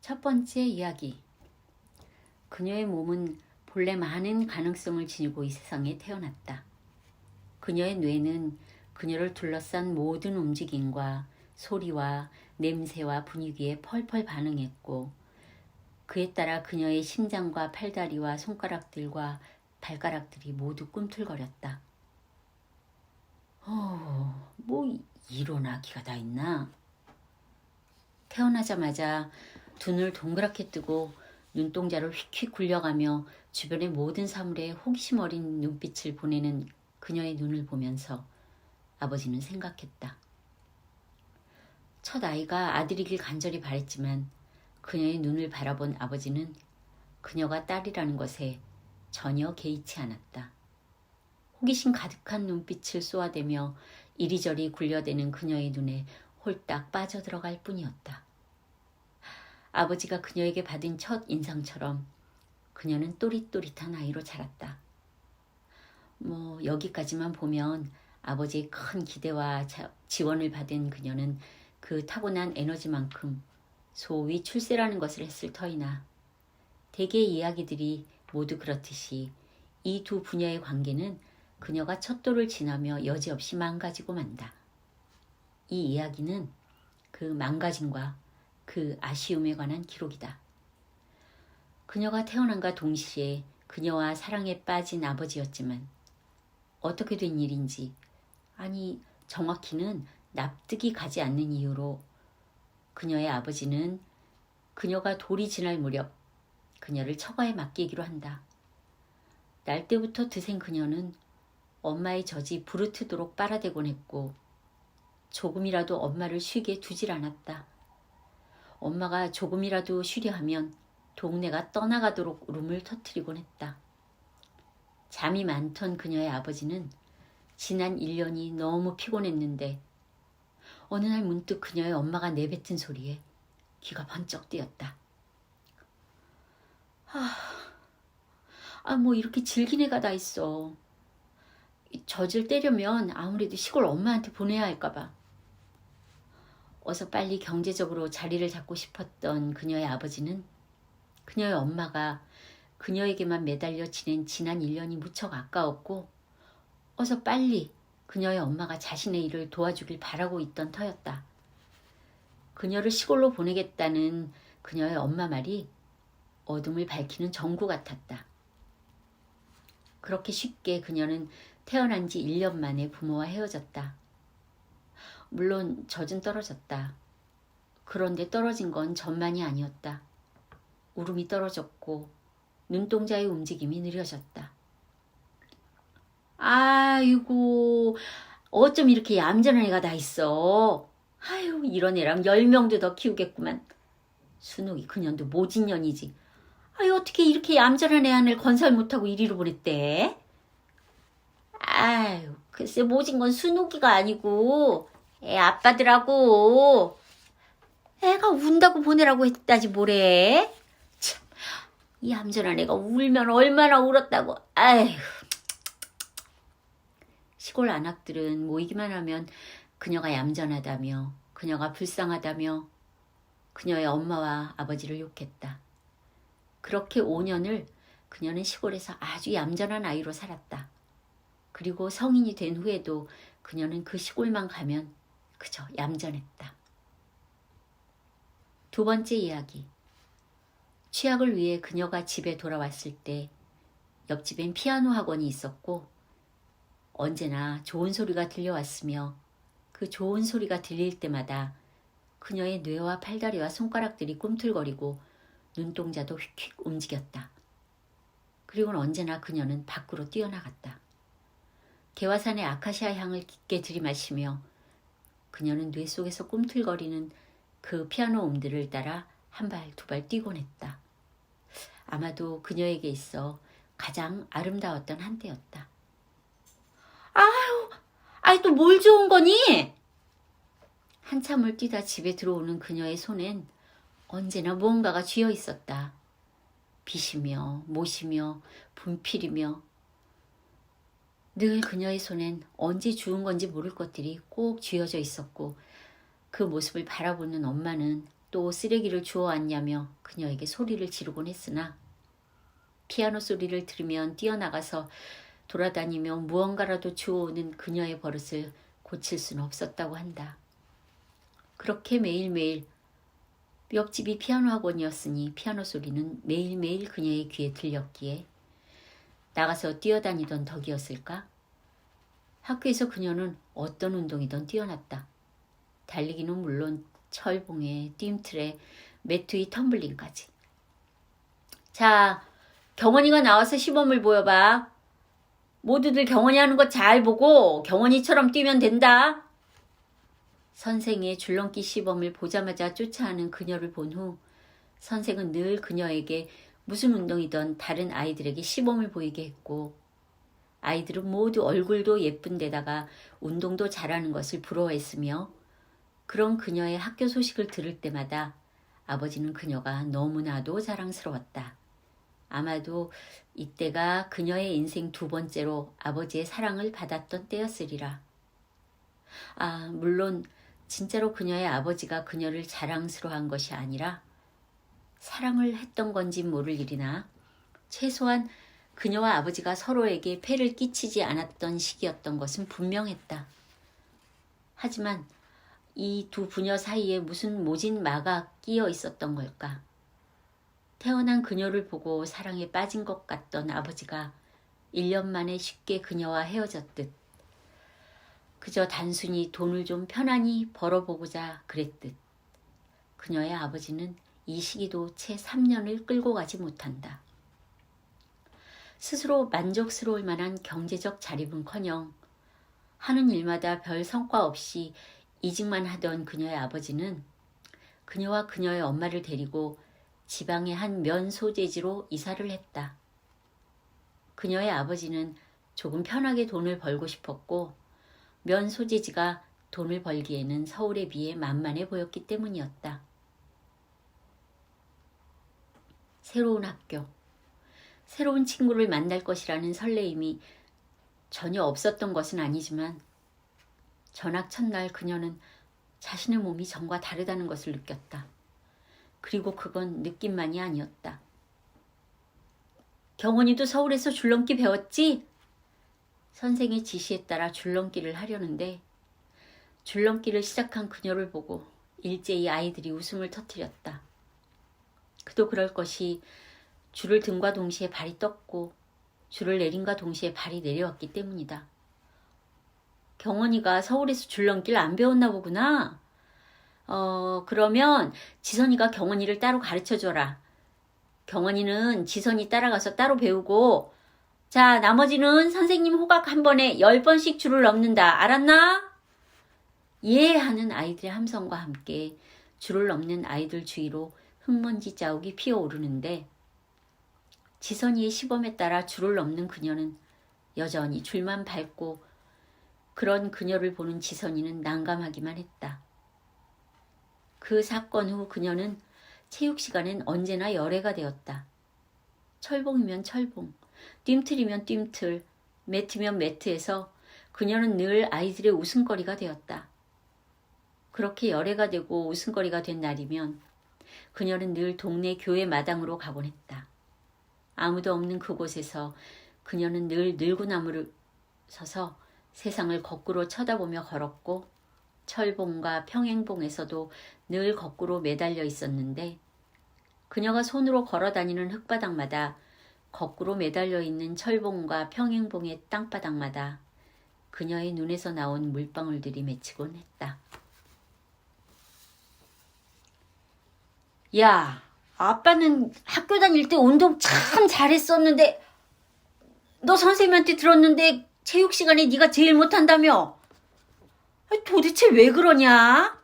첫 번째 이야기. 그녀의 몸은 본래 많은 가능성을 지니고 이 세상에 태어났다. 그녀의 뇌는 그녀를 둘러싼 모든 움직임과 소리와 냄새와 분위기에 펄펄 반응했고, 그에 따라 그녀의 심장과 팔다리와 손가락들과 발가락들이 모두 꿈틀거렸다. 뭐 이런 아기가 다 있나? 태어나자마자 두 눈을 동그랗게 뜨고 눈동자를 휙휙 굴려가며 주변의 모든 사물에 호기심 어린 눈빛을 보내는 그녀의 눈을 보면서 아버지는 생각했다. 첫 아이가 아들이길 간절히 바랬지만 그녀의 눈을 바라본 아버지는 그녀가 딸이라는 것에 전혀 개의치 않았다. 호기심 가득한 눈빛을 쏘아대며 이리저리 굴려대는 그녀의 눈에 홀딱 빠져들어갈 뿐이었다. 아버지가 그녀에게 받은 첫 인상처럼 그녀는 또릿또릿한 아이로 자랐다. 여기까지만 보면 아버지의 큰 기대와 지원을 받은 그녀는 그 타고난 에너지만큼 소위 출세라는 것을 했을 터이나, 대개의 이야기들이 모두 그렇듯이 이 두 부녀의 관계는 그녀가 척도를 지나며 여지없이 망가지고 만다. 이 이야기는 그 망가짐과 그 아쉬움에 관한 기록이다. 그녀가 태어난과 동시에 그녀와 사랑에 빠진 아버지였지만 어떻게 된 일인지, 아니 정확히는 납득이 가지 않는 이유로 그녀의 아버지는 그녀가 돌이 지날 무렵 그녀를 처가에 맡기기로 한다. 날 때부터 드센 그녀는 엄마의 젖이 부르트도록 빨아대곤 했고 조금이라도 엄마를 쉬게 두질 않았다. 엄마가 조금이라도 쉬려 하면 동네가 떠나가도록 울음을 터뜨리곤 했다. 잠이 많던 그녀의 아버지는 지난 1년이 너무 피곤했는데 어느 날 문득 그녀의 엄마가 내뱉은 소리에 귀가 번쩍 뜨였다. 이렇게 질긴 애가 다 있어. 젖을 떼려면 아무래도 시골 엄마한테 보내야 할까봐. 어서 빨리 경제적으로 자리를 잡고 싶었던 그녀의 아버지는 그녀의 엄마가 그녀에게만 매달려 지낸 지난 1년이 무척 아까웠고 어서 빨리 그녀의 엄마가 자신의 일을 도와주길 바라고 있던 터였다. 그녀를 시골로 보내겠다는 그녀의 엄마 말이 어둠을 밝히는 전구 같았다. 그렇게 쉽게 그녀는 태어난 지 1년 만에 부모와 헤어졌다. 물론 젖은 떨어졌다. 그런데 떨어진 건 젖만이 아니었다. 울음이 떨어졌고 눈동자의 움직임이 느려졌다. 아이고, 어쩜 이렇게 얌전한 애가 다 있어. 아유, 이런 애랑 10명도 더 키우겠구만. 순옥이 그년도 모진년이지. 아유, 어떻게 이렇게 얌전한 애 하나를 건설 못하고 이리로 보냈대? 아유, 글쎄 모진 건 순옥이가 아니고 애 아빠더라고. 애가 운다고 보내라고 했다지 뭐래. 참, 이 얌전한 애가 울면 얼마나 울었다고. 아휴. 시골 안악들은 모이기만 하면 그녀가 얌전하다며, 그녀가 불쌍하다며 그녀의 엄마와 아버지를 욕했다. 그렇게 5년을 그녀는 시골에서 아주 얌전한 아이로 살았다. 그리고 성인이 된 후에도 그녀는 그 시골만 가면 그저 얌전했다. 두 번째 이야기. 취학을 위해 그녀가 집에 돌아왔을 때 옆집엔 피아노 학원이 있었고 언제나 좋은 소리가 들려왔으며 그 좋은 소리가 들릴 때마다 그녀의 뇌와 팔다리와 손가락들이 꿈틀거리고 눈동자도 휙휙 움직였다. 그리고는 언제나 그녀는 밖으로 뛰어나갔다. 개화산의 아카시아 향을 깊게 들이마시며 그녀는 뇌 속에서 꿈틀거리는 그 피아노 음들을 따라 한 발 두 발 뛰곤 했다. 아마도 그녀에게 있어 가장 아름다웠던 한때였다. 아유, 또 뭘 좋은 거니? 한참을 뛰다 집에 들어오는 그녀의 손엔 언제나 무언가가 쥐어 있었다. 빗이며 못이며 분필이며 늘 그녀의 손엔 언제 주운 건지 모를 것들이 꼭 쥐어져 있었고 그 모습을 바라보는 엄마는 또 쓰레기를 주워왔냐며 그녀에게 소리를 지르곤 했으나 피아노 소리를 들으면 뛰어나가서 돌아다니며 무언가라도 주워오는 그녀의 버릇을 고칠 수는 없었다고 한다. 그렇게 매일매일 옆집이 피아노 학원이었으니 피아노 소리는 매일매일 그녀의 귀에 들렸기에 나가서 뛰어다니던 덕이었을까? 학교에서 그녀는 어떤 운동이든 뛰어났다. 달리기는 물론 철봉에, 뜀틀에, 매트 위 텀블링까지. 자, 경원이가 나와서 시범을 보여봐. 모두들 경원이 하는 거 잘 보고 경원이처럼 뛰면 된다. 선생의 줄넘기 시범을 보자마자 쫓아하는 그녀를 본 후 선생은 늘 그녀에게 무슨 운동이든 다른 아이들에게 시범을 보이게 했고 아이들은 모두 얼굴도 예쁜 데다가 운동도 잘하는 것을 부러워했으며 그런 그녀의 학교 소식을 들을 때마다 아버지는 그녀가 너무나도 자랑스러웠다. 아마도 이때가 그녀의 인생 두 번째로 아버지의 사랑을 받았던 때였으리라. 물론 진짜로 그녀의 아버지가 그녀를 자랑스러워한 것이 아니라 사랑을 했던 건지 모를 일이나 최소한 그녀와 아버지가 서로에게 폐를 끼치지 않았던 시기였던 것은 분명했다. 하지만 이 두 부녀 사이에 무슨 모진 마가 끼어 있었던 걸까? 태어난 그녀를 보고 사랑에 빠진 것 같던 아버지가 1년 만에 쉽게 그녀와 헤어졌듯 그저 단순히 돈을 좀 편안히 벌어보고자 그랬듯 그녀의 아버지는 이 시기도 채 3년을 끌고 가지 못한다. 스스로 만족스러울 만한 경제적 자립은커녕 하는 일마다 별 성과 없이 이직만 하던 그녀의 아버지는 그녀와 그녀의 엄마를 데리고 지방의 한 면 소재지로 이사를 했다. 그녀의 아버지는 조금 편하게 돈을 벌고 싶었고 면 소재지가 돈을 벌기에는 서울에 비해 만만해 보였기 때문이었다. 새로운 학교, 새로운 친구를 만날 것이라는 설레임이 전혀 없었던 것은 아니지만 전학 첫날 그녀는 자신의 몸이 전과 다르다는 것을 느꼈다. 그리고 그건 느낌만이 아니었다. 경원이도 서울에서 줄넘기 배웠지? 선생의 지시에 따라 줄넘기를 하려는데 줄넘기를 시작한 그녀를 보고 일제히 아이들이 웃음을 터뜨렸다. 그도 그럴 것이 줄을 든과 동시에 발이 떴고 줄을 내린과 동시에 발이 내려왔기 때문이다. 경원이가 서울에서 줄넘기를 안 배웠나 보구나. 그러면 지선이가 경원이를 따로 가르쳐줘라. 경원이는 지선이 따라가서 따로 배우고 자, 나머지는 선생님 호각 한 번에 10번씩 줄을 넘는다. 알았나? 예 하는 아이들의 함성과 함께 줄을 넘는 아이들 주위로 흙먼지 자욱이 피어오르는데 지선이의 시범에 따라 줄을 넘는 그녀는 여전히 줄만 밟고 그런 그녀를 보는 지선이는 난감하기만 했다. 그 사건 후 그녀는 체육 시간엔 언제나 열애가 되었다. 철봉이면 철봉, 뜀틀이면 뜀틀, 매트면 매트에서 그녀는 늘 아이들의 웃음거리가 되었다. 그렇게 열애가 되고 웃음거리가 된 날이면 그녀는 늘 동네 교회 마당으로 가곤 했다. 아무도 없는 그곳에서 그녀는 늘 늘고나무를 서서 세상을 거꾸로 쳐다보며 걸었고 철봉과 평행봉에서도 늘 거꾸로 매달려 있었는데 그녀가 손으로 걸어다니는 흙바닥마다 거꾸로 매달려 있는 철봉과 평행봉의 땅바닥마다 그녀의 눈에서 나온 물방울들이 맺히곤 했다. 야, 아빠는 학교 다닐 때 운동 참 잘했었는데 너 선생님한테 들었는데 체육 시간에 네가 제일 못한다며? 도대체 왜 그러냐?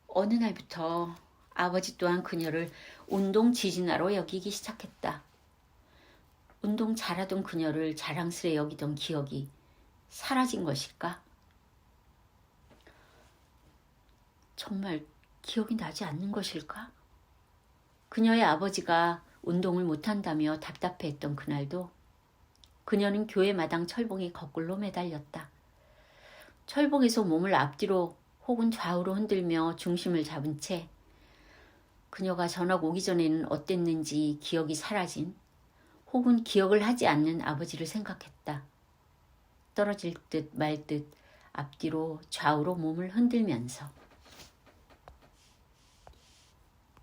어느 날부터 아버지 또한 그녀를 운동 지진아로 여기기 시작했다. 운동 잘하던 그녀를 자랑스레 여기던 기억이 사라진 것일까? 정말 기억이 나지 않는 것일까? 그녀의 아버지가 운동을 못한다며 답답해했던 그날도 그녀는 교회 마당 철봉에 거꾸로 매달렸다. 철봉에서 몸을 앞뒤로 혹은 좌우로 흔들며 중심을 잡은 채 그녀가 전학 오기 전에는 어땠는지 기억이 사라진 혹은 기억을 하지 않는 아버지를 생각했다. 떨어질 듯 말 듯 앞뒤로 좌우로 몸을 흔들면서